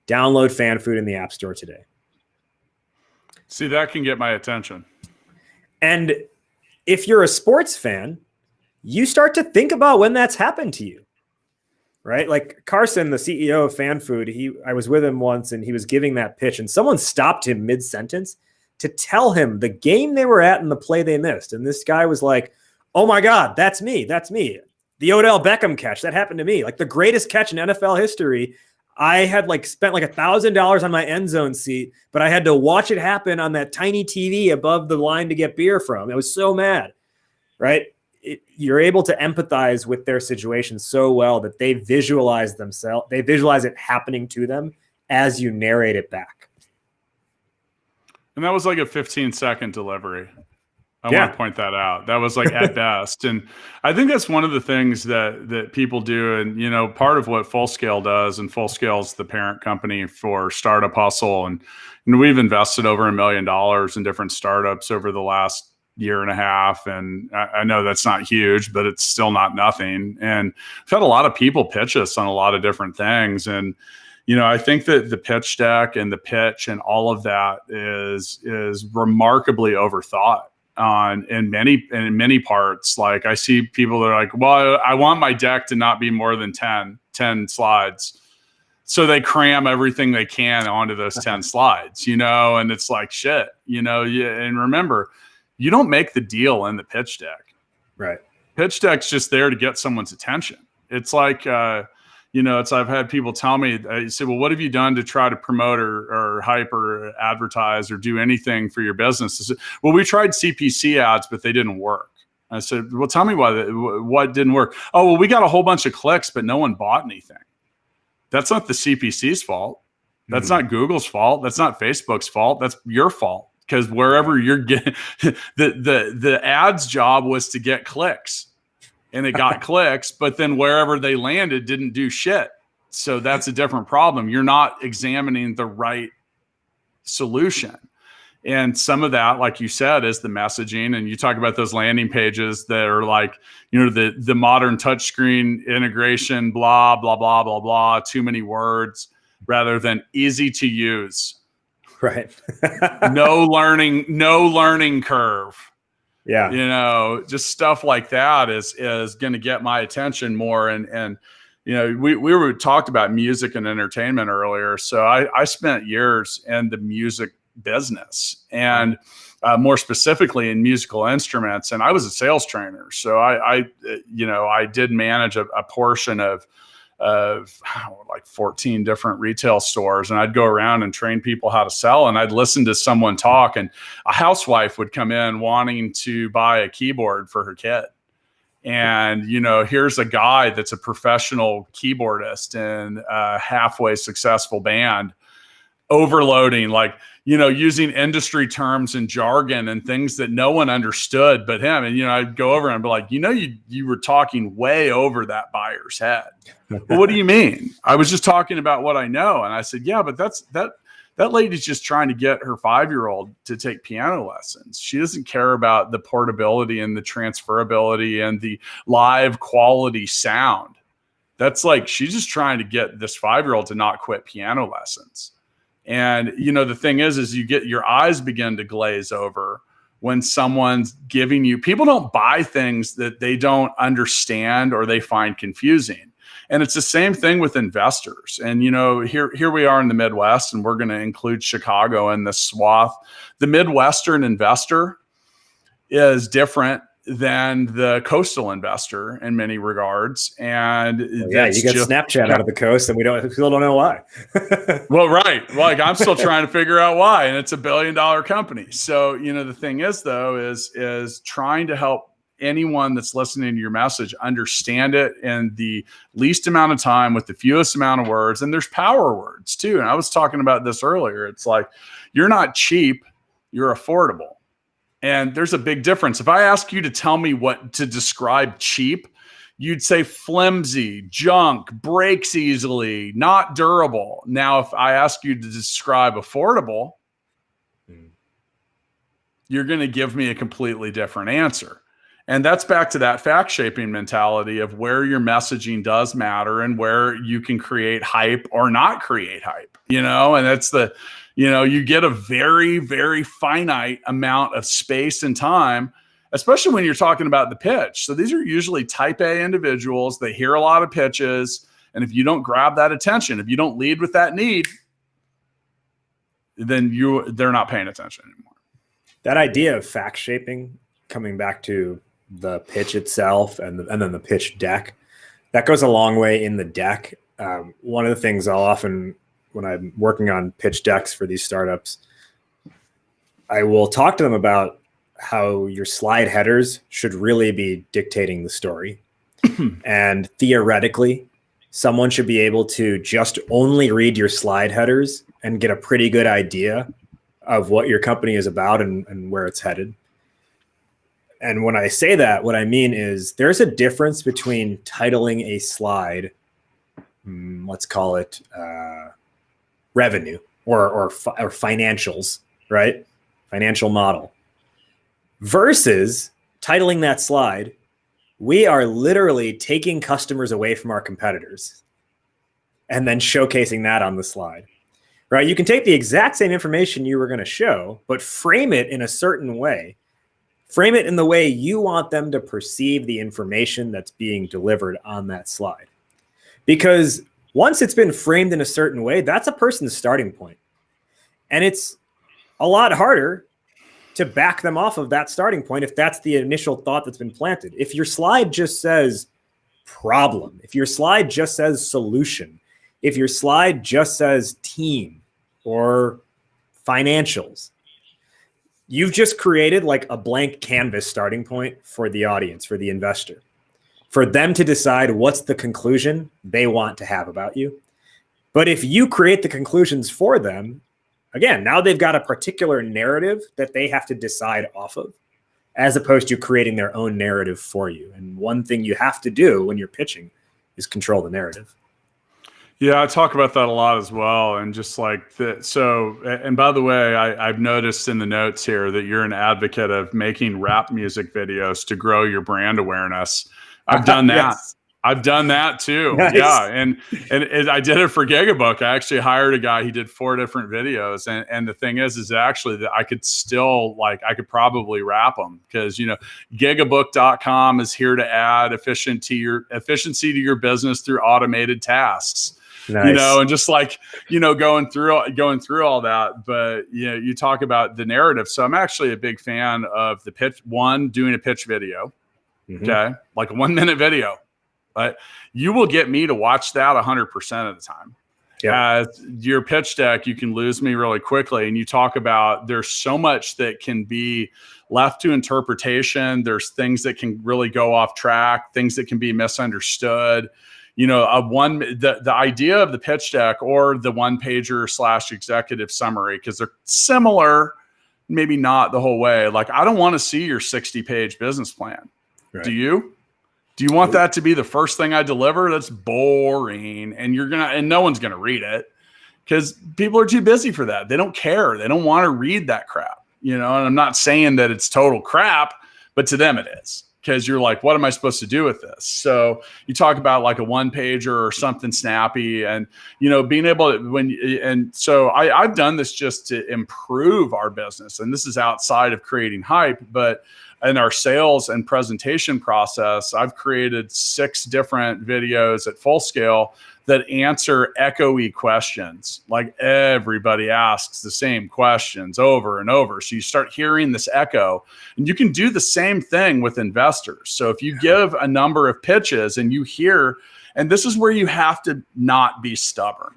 Download Fan Food in the App Store today. See, that can get my attention. And if you're a sports fan, you start to think about when that's happened to you, right? Like Carson, the CEO of Fan Food, I was with him once and he was giving that pitch and someone stopped him mid-sentence to tell him the game they were at and the play they missed. And this guy was like, oh my God, that's me. That's me. The Odell Beckham catch, that happened to me. Like the greatest catch in NFL history. I had spent $1,000 on my end zone seat, but I had to watch it happen on that tiny TV above the line to get beer from. I was so mad, right? You're able to empathize with their situation so well that they visualize it happening to them as you narrate it back. And that was like a 15-second delivery. I want to point that out. That was like at best. And I think that's one of the things that people do. And, part of what Full Scale does, and Full Scale is the parent company for Startup Hustle. And we've invested over $1 million in different startups over the last year and a half. And I know that's not huge, but it's still not nothing. And we've had a lot of people pitch us on a lot of different things. And, I think that the pitch deck and the pitch and all of that is remarkably overthought in many parts. Like I see people that are like, well, I want my deck to not be more than 10 slides. So they cram everything they can onto those 10 slides, and it's like, shit, and remember, you don't make the deal in the pitch deck. Right. Pitch deck's just there to get someone's attention. It's like, I've had people tell me, I say, well, what have you done to try to promote or hype or advertise or do anything for your business? I said, well, we tried CPC ads, but they didn't work. I said, well, tell me what didn't work. Oh, well, we got a whole bunch of clicks, but no one bought anything. That's not the CPC's fault. That's not Google's fault. That's not Facebook's fault. That's your fault. Because wherever you're getting the ads job was to get clicks. And it got clicks, but then wherever they landed didn't do shit. So that's a different problem. You're not examining the right solution. And some of that, like you said, is the messaging. And you talk about those landing pages that are like, the modern touchscreen integration, blah, blah, blah, blah, blah, too many words rather than easy to use. Right. no learning curve. Yeah. Just stuff like that is going to get my attention more. And we were talked about music and entertainment earlier. So I spent years in the music business and more specifically in musical instruments. And I was a sales trainer. So I did manage a portion of like 14 different retail stores, and I'd go around and train people how to sell, and I'd listen to someone talk, and a housewife would come in wanting to buy a keyboard for her kid. And, here's a guy that's a professional keyboardist in a halfway successful band, overloading, using industry terms and jargon and things that no one understood but him. And, I'd go over and be like, you were talking way over that buyer's head. Well, what do you mean? I was just talking about what I know. And I said, yeah, but that lady's just trying to get her 5-year-old to take piano lessons. She doesn't care about the portability and the transferability and the live quality sound. That's like, she's just trying to get this 5-year-old to not quit piano lessons. And, the thing is you get your eyes begin to glaze over when someone's giving you, people don't buy things that they don't understand or they find confusing. And it's the same thing with investors. And, here we are in the Midwest, and we're going to include Chicago in this swath. The Midwestern investor is different than the coastal investor in many regards. And you get Snapchat out of the coast, and we still don't know why. Well, right. Like I'm still trying to figure out why, and it's $1 billion company. So, the thing is though, is trying to help anyone that's listening to your message understand it in the least amount of time with the fewest amount of words. And there's power words too. And I was talking about this earlier. It's like, you're not cheap, you're affordable. And there's a big difference. If I ask you to tell me what to describe cheap, you'd say flimsy, junk, breaks easily, not durable. Now, if I ask you to describe affordable, you're going to give me a completely different answer. And that's back to that fact shaping mentality of where your messaging does matter and where you can create hype or not create hype, and that's you get a very, very finite amount of space and time, especially when you're talking about the pitch. So these are usually type A individuals. They hear a lot of pitches. And if you don't grab that attention, if you don't lead with that need, then they're not paying attention anymore. That idea of fact shaping, coming back to the pitch itself and then the pitch deck, that goes a long way in the deck. One of the things I'll often, when I'm working on pitch decks for these startups, I will talk to them about how your slide headers should really be dictating the story. And theoretically, someone should be able to just only read your slide headers and get a pretty good idea of what your company is about and where it's headed. And when I say that, what I mean is there's a difference between titling a slide, let's call it revenue or financials, right? Financial model, versus titling that slide, we are literally taking customers away from our competitors and then showcasing that on the slide, right? You can take the exact same information you were going to show, but frame it in a certain way. Frame it in the way you want them to perceive the information that's being delivered on that slide. Because once it's been framed in a certain way, that's a person's starting point. And it's a lot harder to back them off of that starting point if that's the initial thought that's been planted. If your slide just says problem, if your slide just says solution, if your slide just says team or financials, you've just created like a blank canvas starting point for the audience, for the investor, for them to decide what's the conclusion they want to have about you. But if you create the conclusions for them, again, now they've got a particular narrative that they have to decide off of, as opposed to creating their own narrative for you. And one thing you have to do when you're pitching is control the narrative. Yeah, I talk about that a lot as well. And just like that. So, and by the way, I've noticed in the notes here that you're an advocate of making rap music videos to grow your brand awareness. I've done that. Yes. I've done that too. Nice. Yeah. And I did it for Gigabook. I actually hired a guy. He did 4 different videos. And the thing is actually that I could still I could probably wrap them because, gigabook.com is here to add efficiency to your business through automated tasks. Nice. And just going through all that. But, you talk about the narrative. So I'm actually a big fan of the pitch, doing a pitch video. Mm-hmm. Okay. Like a 1-minute video. But you will get me to watch that 100% of the time. Yeah. Your pitch deck, you can lose me really quickly. And you talk about there's so much that can be left to interpretation. There's things that can really go off track, things that can be misunderstood. The idea of the pitch deck or the 1-pager / executive summary, because they're similar, maybe not the whole way. Like, I don't want to see your 60-page business plan. Right. Do you? Do you want that to be the first thing I deliver? That's boring. And no one's going to read it because people are too busy for that. They don't care. They don't want to read that crap, and I'm not saying that it's total crap, but to them it is. Because you're like, what am I supposed to do with this? So you talk about like a 1-pager or something snappy and, being able to, so I've done this just to improve our business. And this is outside of creating hype, but in our sales and presentation process, I've created 6 different videos at full scale that answer echoey questions. Like everybody asks the same questions over and over. So you start hearing this echo, and you can do the same thing with investors. So if you give a number of pitches and you hear, and this is where you have to not be stubborn.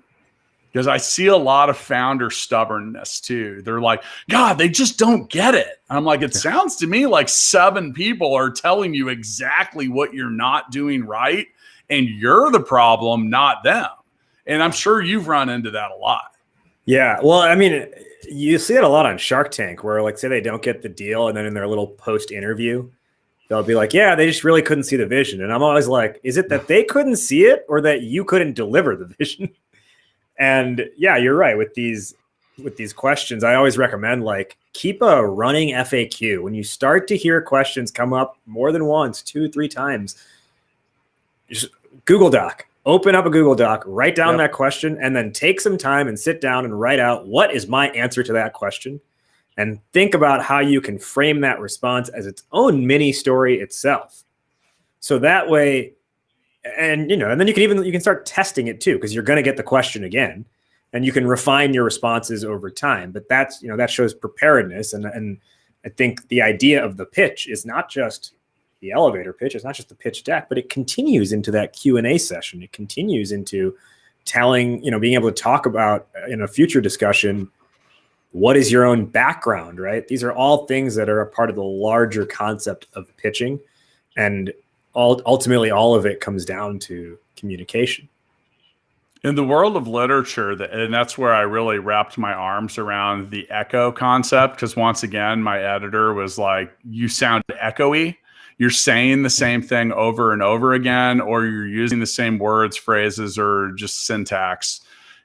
Because I see a lot of founder stubbornness too. They're like, God, they just don't get it. I'm like, it sounds to me like 7 people are telling you exactly what you're not doing right. And you're the problem, not them. And I'm sure you've run into that a lot. Yeah. Well, I mean, you see it a lot on Shark Tank where like, say they don't get the deal. And then in their little post interview, they'll be like, yeah, they just really couldn't see the vision. And I'm always like, is it that they couldn't see it or that you couldn't deliver the vision? And yeah, you're right. With these questions, I always recommend like keep a running FAQ. When you start to hear questions come up more than once, 2, 3 times, just Google Doc, open up a Google Doc, write down that question, and then take some time and sit down and write out what is my answer to that question, and think about how you can frame that response as its own mini story itself. So that way. And, and then you can start testing it too, because you're going to get the question again and you can refine your responses over time. But that's, that shows preparedness. And I think the idea of the pitch is not just the elevator pitch. It's not just the pitch deck, but it continues into that Q&A session. It continues into telling, being able to talk about in a future discussion, what is your own background, right? These are all things that are a part of the larger concept of pitching. And ultimately, all of it comes down to communication. In the world of literature, and that's where I really wrapped my arms around the echo concept, because once again, my editor was like, you sound echoey. You're saying the same thing over and over again, or you're using the same words, phrases, or just syntax,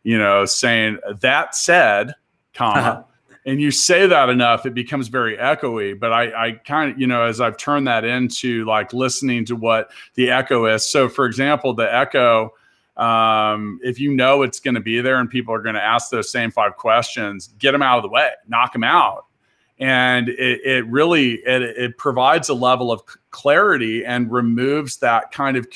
saying that said, comma. And you say that enough, it becomes very echoey. But I kind of, as I've turned that into like listening to what the echo is. So for example, the echo, if it's going to be there and people are going to ask those same 5 questions, get them out of the way, knock them out. And it really provides a level of clarity and removes that kind of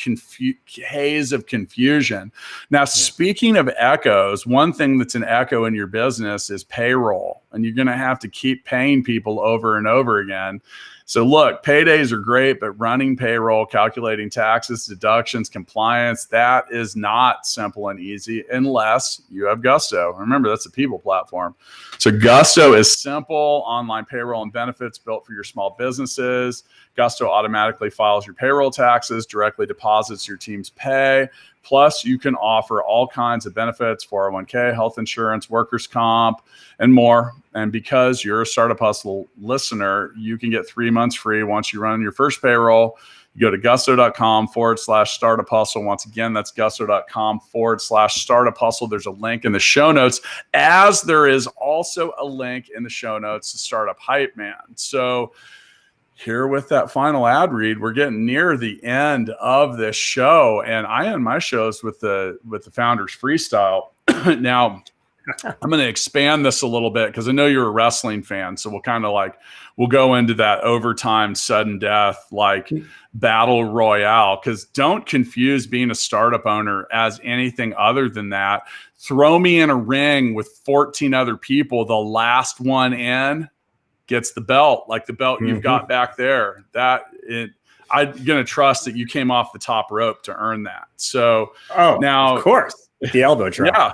haze of confusion. Now, speaking of echoes, one thing that's an echo in your business is payroll, and you're going to have to keep paying people over and over again. So look, paydays are great, but running payroll, calculating taxes, deductions, compliance, that is not simple and easy unless you have Gusto. Remember, that's a people platform. So Gusto is simple online payroll and benefits built for your small businesses. Gusto automatically files your payroll taxes, directly deposits your team's pay. Plus, you can offer all kinds of benefits, 401k, health insurance, workers' comp, and more. And because you're a Startup Hustle listener, you can get 3 months free once you run your first payroll. You go to gusto.com/Startup Hustle. Once again, that's gusto.com/Startup Hustle. There's a link in the show notes, as there is also a link in the show notes to Startup Hypeman. So here with that final ad read, we're getting near the end of this show, and I end my shows with the Founders Freestyle. Now, I'm going to expand this a little bit because I know you're a wrestling fan, so we'll go into that overtime, sudden death, like battle royale. Because don't confuse being a startup owner as anything other than that. Throw me in a ring with 14 other people. The last one in gets the belt, like the belt you've got back there. I'm going to trust that you came off the top rope to earn that. So now, of course, with the elbow drop. Yeah.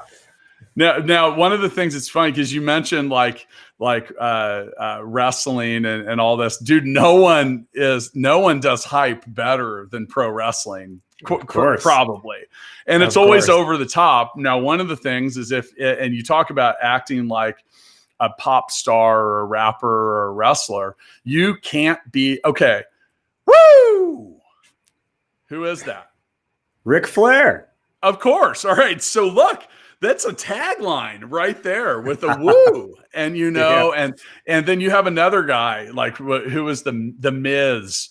Now, one of the things that's funny, because you mentioned like wrestling and all this, dude. No one does hype better than pro wrestling, probably, and it's always over the top. Now, one of the things is and you talk about acting like a pop star or a rapper or a wrestler, you can't be okay. Woo! Who is that? Ric Flair. Of course. All right. So look. That's a tagline right there with a woo, and and then you have another guy like who is the Miz.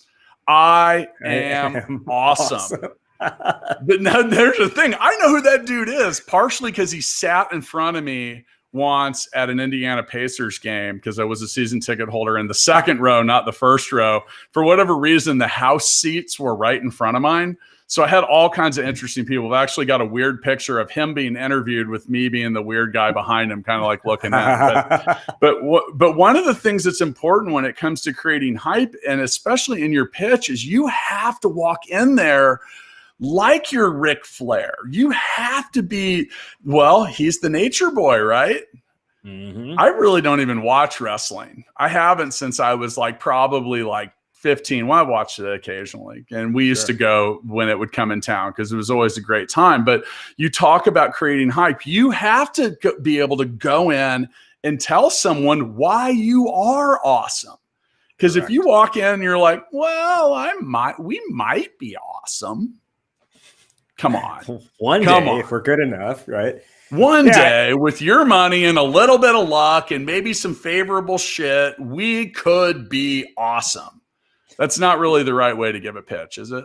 I am awesome. But now there's the thing. I know who that dude is, partially because he sat in front of me once at an Indiana Pacers game because I was a season ticket holder in the second row, not the first row. For whatever reason, the house seats were right in front of mine. So I had all kinds of interesting people. I've actually got a weird picture of him being interviewed with me being the weird guy behind him, kind of like looking at. But one of the things that's important when it comes to creating hype, and especially in your pitch, is you have to walk in there like you're Ric Flair. You have to be, well, he's the nature boy, right? Mm-hmm. I really don't even watch wrestling. I haven't since I was like probably like 15. Well, I watched it occasionally, and we used to go when it would come in town because it was always a great time. But you talk about creating hype. You have to be able to go in and tell someone why you are awesome. Because if you walk in and you're like, well, we might be awesome. Come on. One day, if we're good enough, right? One day, with your money and a little bit of luck and maybe some favorable shit, we could be awesome. That's not really the right way to give a pitch, is it?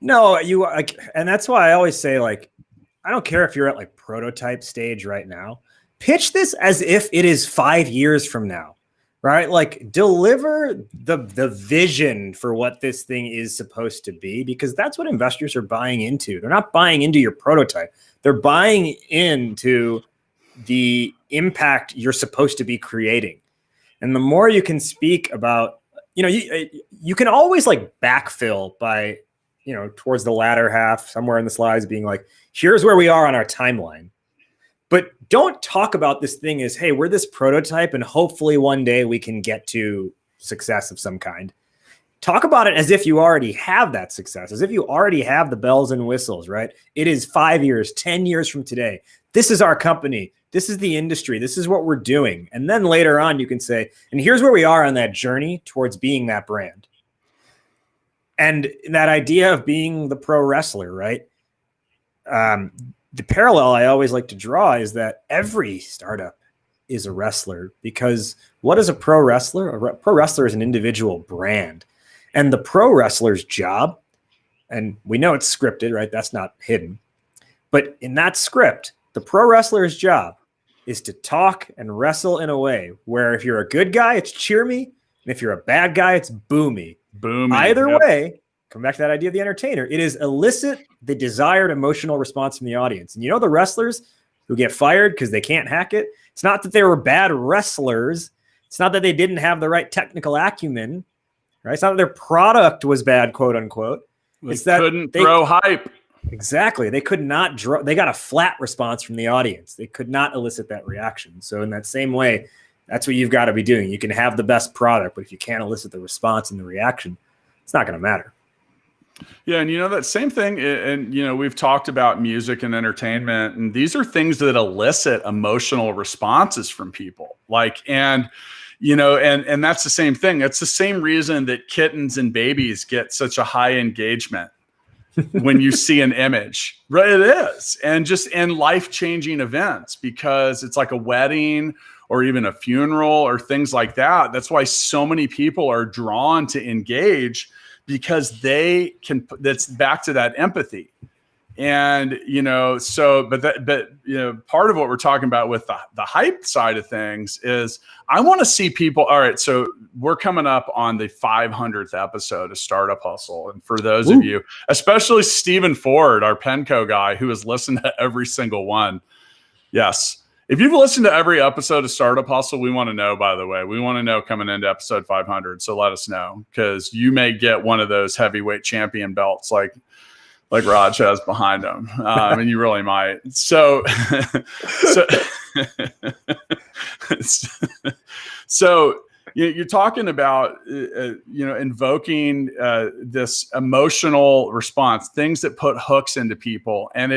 No, and that's why I always say, like, I don't care if you're at like prototype stage right now. Pitch this as if it is 5 years from now, right? Like, deliver the vision for what this thing is supposed to be, because that's what investors are buying into. They're not buying into your prototype. They're buying into the impact you're supposed to be creating. And the more you can speak about, you can always like backfill by, towards the latter half, somewhere in the slides being like, here's where we are on our timeline. But don't talk about this thing as, hey, we're this prototype and hopefully one day we can get to success of some kind. Talk about it as if you already have that success, as if you already have the bells and whistles, right? It is 5 years, 10 years from today. This is our company. This is the industry. This is what we're doing. And then later on, you can say, and here's where we are on that journey towards being that brand. And that idea of being the pro wrestler, right? The parallel I always like to draw is that every startup is a wrestler, because what is a pro wrestler? A pro wrestler is an individual brand. And the pro wrestler's job, and we know it's scripted, right? That's not hidden. But in that script, the pro wrestler's job is to talk and wrestle in a way where if you're a good guy, it's cheer me. And if you're a bad guy, it's boo me. Boom. Either way, come back to that idea of the entertainer. It is elicit the desired emotional response from the audience. And the wrestlers who get fired because they can't hack it, it's not that they were bad wrestlers. It's not that they didn't have the right technical acumen. Right? It's not that their product was bad, quote unquote. It's that couldn't throw hype. Exactly. They could not draw. They got a flat response from the audience. They could not elicit that reaction. So in that same way, that's what you've got to be doing. You can have the best product, but if you can't elicit the response and the reaction, it's not going to matter. Yeah. And that same thing. And, we've talked about music and entertainment, and these are things that elicit emotional responses from people. And that's the same thing. It's the same reason that kittens and babies get such a high engagement when you see an image, right? It is. And just in life-changing events, because it's like a wedding or even a funeral or things like that. That's why so many people are drawn to engage, because that's back to that empathy. And, part of what we're talking about with the hype side of things is I want to see people. All right. So we're coming up on the 500th episode of Startup Hustle. And for those of you, especially Stephen Ford, our Penco guy, who has listened to every single one. Yes. If you've listened to every episode of Startup Hustle, we want to know, by the way, we want to know coming into episode 500. So let us know, because you may get one of those heavyweight champion belts like Raj has behind him. And you really might. So you're talking about, invoking this emotional response, things that put hooks into people. And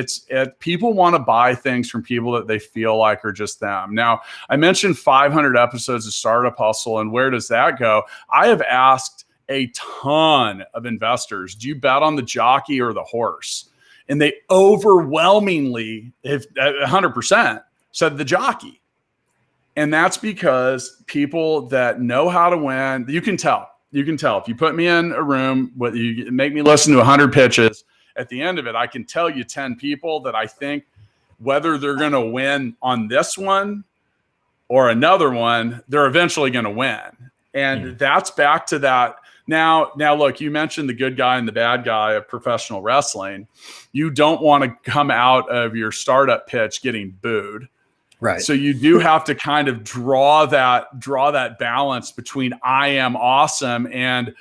people want to buy things from people that they feel like are just them. Now, I mentioned 500 episodes of Startup Hustle, and where does that go? I have asked a ton of investors, do you bet on the jockey or the horse? And they overwhelmingly, 100%, said the jockey. And that's because people that know how to win, you can tell. If you put me in a room, whether you make me listen to 100 pitches, at the end of it, I can tell you 10 people that I think whether they're going to win on this one or another one, they're eventually going to win. And that's back to that. Now, look, you mentioned the good guy and the bad guy of professional wrestling. You don't want to come out of your startup pitch getting booed. Right. So you do have to kind of draw that balance between I am awesome and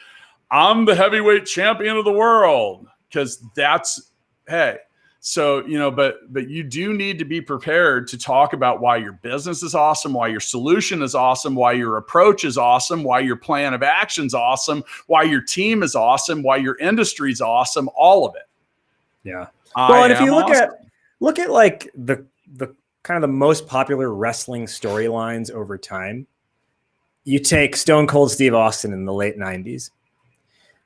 I'm the heavyweight champion of the world, because that's hey, so, but you do need to be prepared to talk about why your business is awesome, why your solution is awesome, why your approach is awesome, why your plan of action is awesome, why your team is awesome, why your industry is awesome, all of it. Yeah. Well, and if you look at like the kind of the most popular wrestling storylines over time, you take Stone Cold Steve Austin in the late 90s.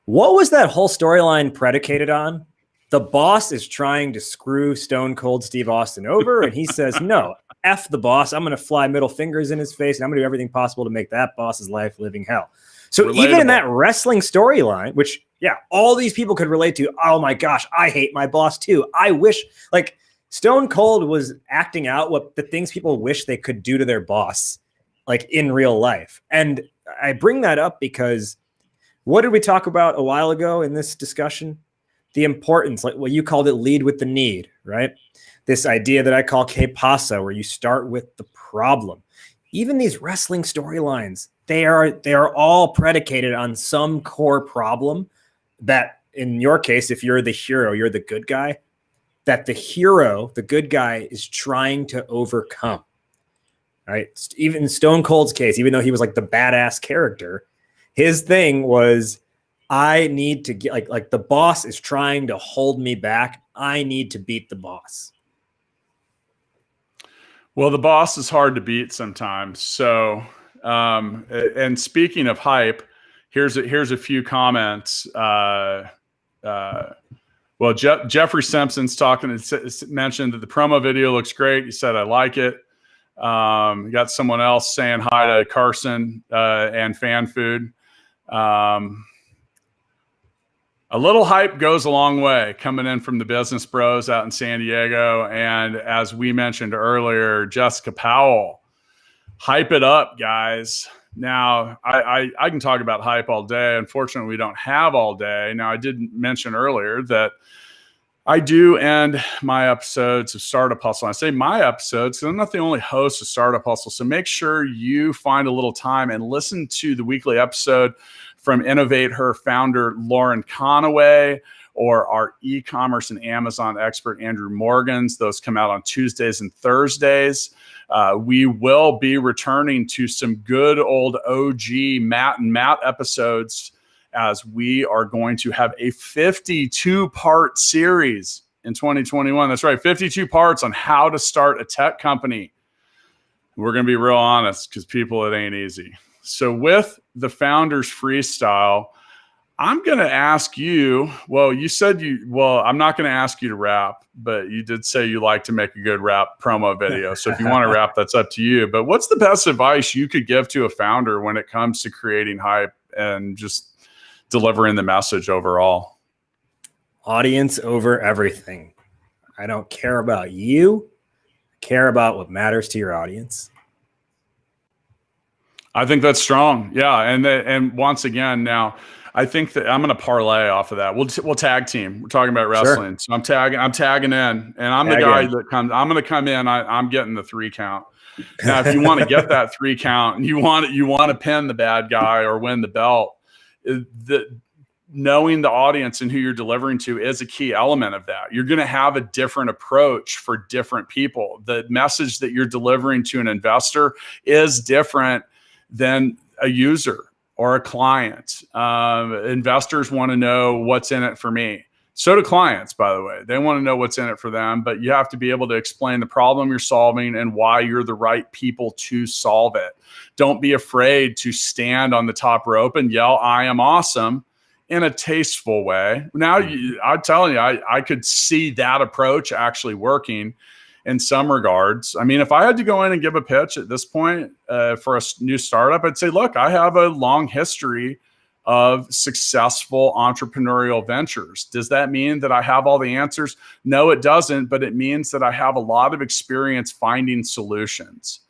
What was that whole storyline predicated on? The boss is trying to screw Stone Cold Steve Austin over, and he says, no, F the boss. I'm going to fly middle fingers in his face, and I'm going to do everything possible to make that boss's life living hell. So even in that wrestling storyline, which, yeah, all these people could relate to, oh my gosh, I hate my boss too. I wish, like, Stone Cold was acting out what the things people wish they could do to their boss, like in real life. And I bring that up because what did we talk about a while ago in this discussion? The importance, like what you called it, lead with the need, right? This idea that I call que pasa, where you start with the problem. Even these wrestling storylines, they are all predicated on some core problem that, in your case, if you're the hero, you're the good guy, that the hero, the good guy, is trying to overcome, right? Even in Stone Cold's case, even though he was like the badass character, his thing was, I need to get like the boss is trying to hold me back. I need to beat the boss. Well, the boss is hard to beat sometimes. So, and speaking of hype, here's a few comments. Well, Jeffrey Simpson's mentioned that the promo video looks great. He said, I like it. You got someone else saying hi to Carson and Fan Food. A little hype goes a long way, coming in from the business bros out in San Diego. And as we mentioned earlier, Jessica Powell, hype it up, guys. Now, I can talk about hype all day. Unfortunately, we don't have all day. Now, I did mention earlier that I do end my episodes of Startup Hustle. I say my episodes because I'm not the only host of Startup Hustle. So make sure you find a little time and listen to the weekly episode from Innovate Her founder, Lauren Conaway, or our e-commerce and Amazon expert, Andrew Morgans. Those come out on Tuesdays and Thursdays. We will be returning to some good old OG Matt and Matt episodes, as we are going to have a 52-part series in 2021. That's right, 52 parts on how to start a tech company. We're going to be real honest because people, it ain't easy. So with the Founders Freestyle, I'm going to ask you, I'm not going to ask you to rap, but you did say you like to make a good rap promo video. So if you want to rap, that's up to you. But what's the best advice you could give to a founder when it comes to creating hype and just delivering the message overall? Audience over everything. I don't care about you. I care about what matters to your audience. I think that's strong. Yeah. And once again, now I think that I'm going to parlay off of that. We'll tag team. We're talking about wrestling. Sure. So I'm tagging in, and I'm the guy that comes. I'm going to come in. I'm getting the 3 count. Now, if you want to get that 3 count and you want to pin the bad guy or win the belt, knowing the audience and who you're delivering to is a key element of that. You're going to have a different approach for different people. The message that you're delivering to an investor is different than a user or a client. Investors want to know what's in it for me. So do clients, by the way. They want to know what's in it for them, but you have to be able to explain the problem you're solving and why you're the right people to solve it. Don't be afraid to stand on the top rope and yell, I am awesome, in a tasteful way. Now, I'm telling you, I could see that approach actually working in some regards. I mean, if I had to go in and give a pitch at this point for a new startup, I'd say, look, I have a long history of successful entrepreneurial ventures. Does that mean that I have all the answers? No, it doesn't, but it means that I have a lot of experience finding solutions.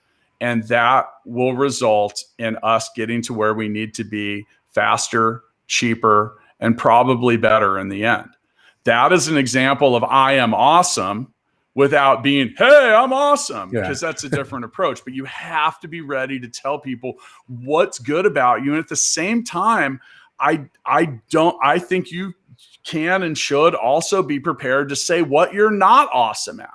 And that will result in us getting to where we need to be faster, cheaper, and probably better in the end. That is an example of I am awesome without being, hey, I'm awesome, because that's a different approach. But you have to be ready to tell people what's good about you. And at the same time, I think you can and should also be prepared to say what you're not awesome at.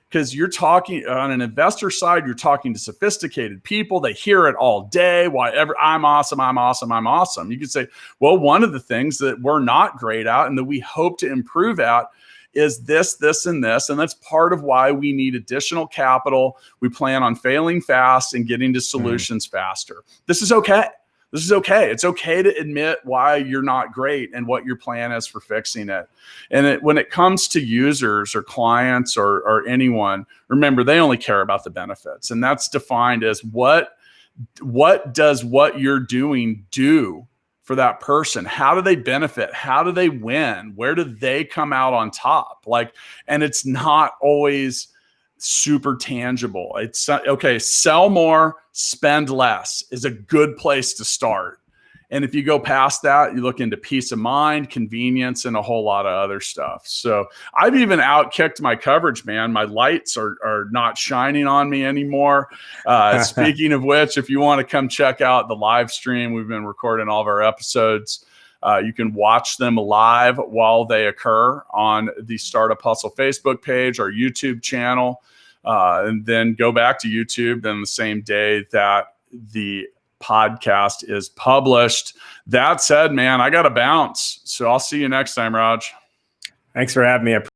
Because you're talking on an investor side, you're talking to sophisticated people. They hear it all day. I'm awesome, I'm awesome, I'm awesome. You could say, well, one of the things that we're not great at and that we hope to improve at is this, this, and this. And that's part of why we need additional capital. We plan on failing fast and getting to solutions faster. This is okay. This is okay. It's okay to admit why you're not great and what your plan is for fixing it. And when it comes to users or clients or anyone, remember, they only care about the benefits. And that's defined as what does what you're doing do for that person? How do they benefit? How do they win? Where do they come out on top? And it's not always super tangible. It's okay. Sell more, spend less is a good place to start. And if you go past that, you look into peace of mind, convenience, and a whole lot of other stuff. So I've even outkicked my coverage, man. My lights are not shining on me anymore. Speaking of which, if you want to come check out the live stream, we've been recording all of our episodes. You can watch them live while they occur on the Startup Hustle Facebook page, our YouTube channel, and then go back to YouTube then the same day that the podcast is published. That said, man, I got to bounce. So I'll see you next time, Raj. Thanks for having me.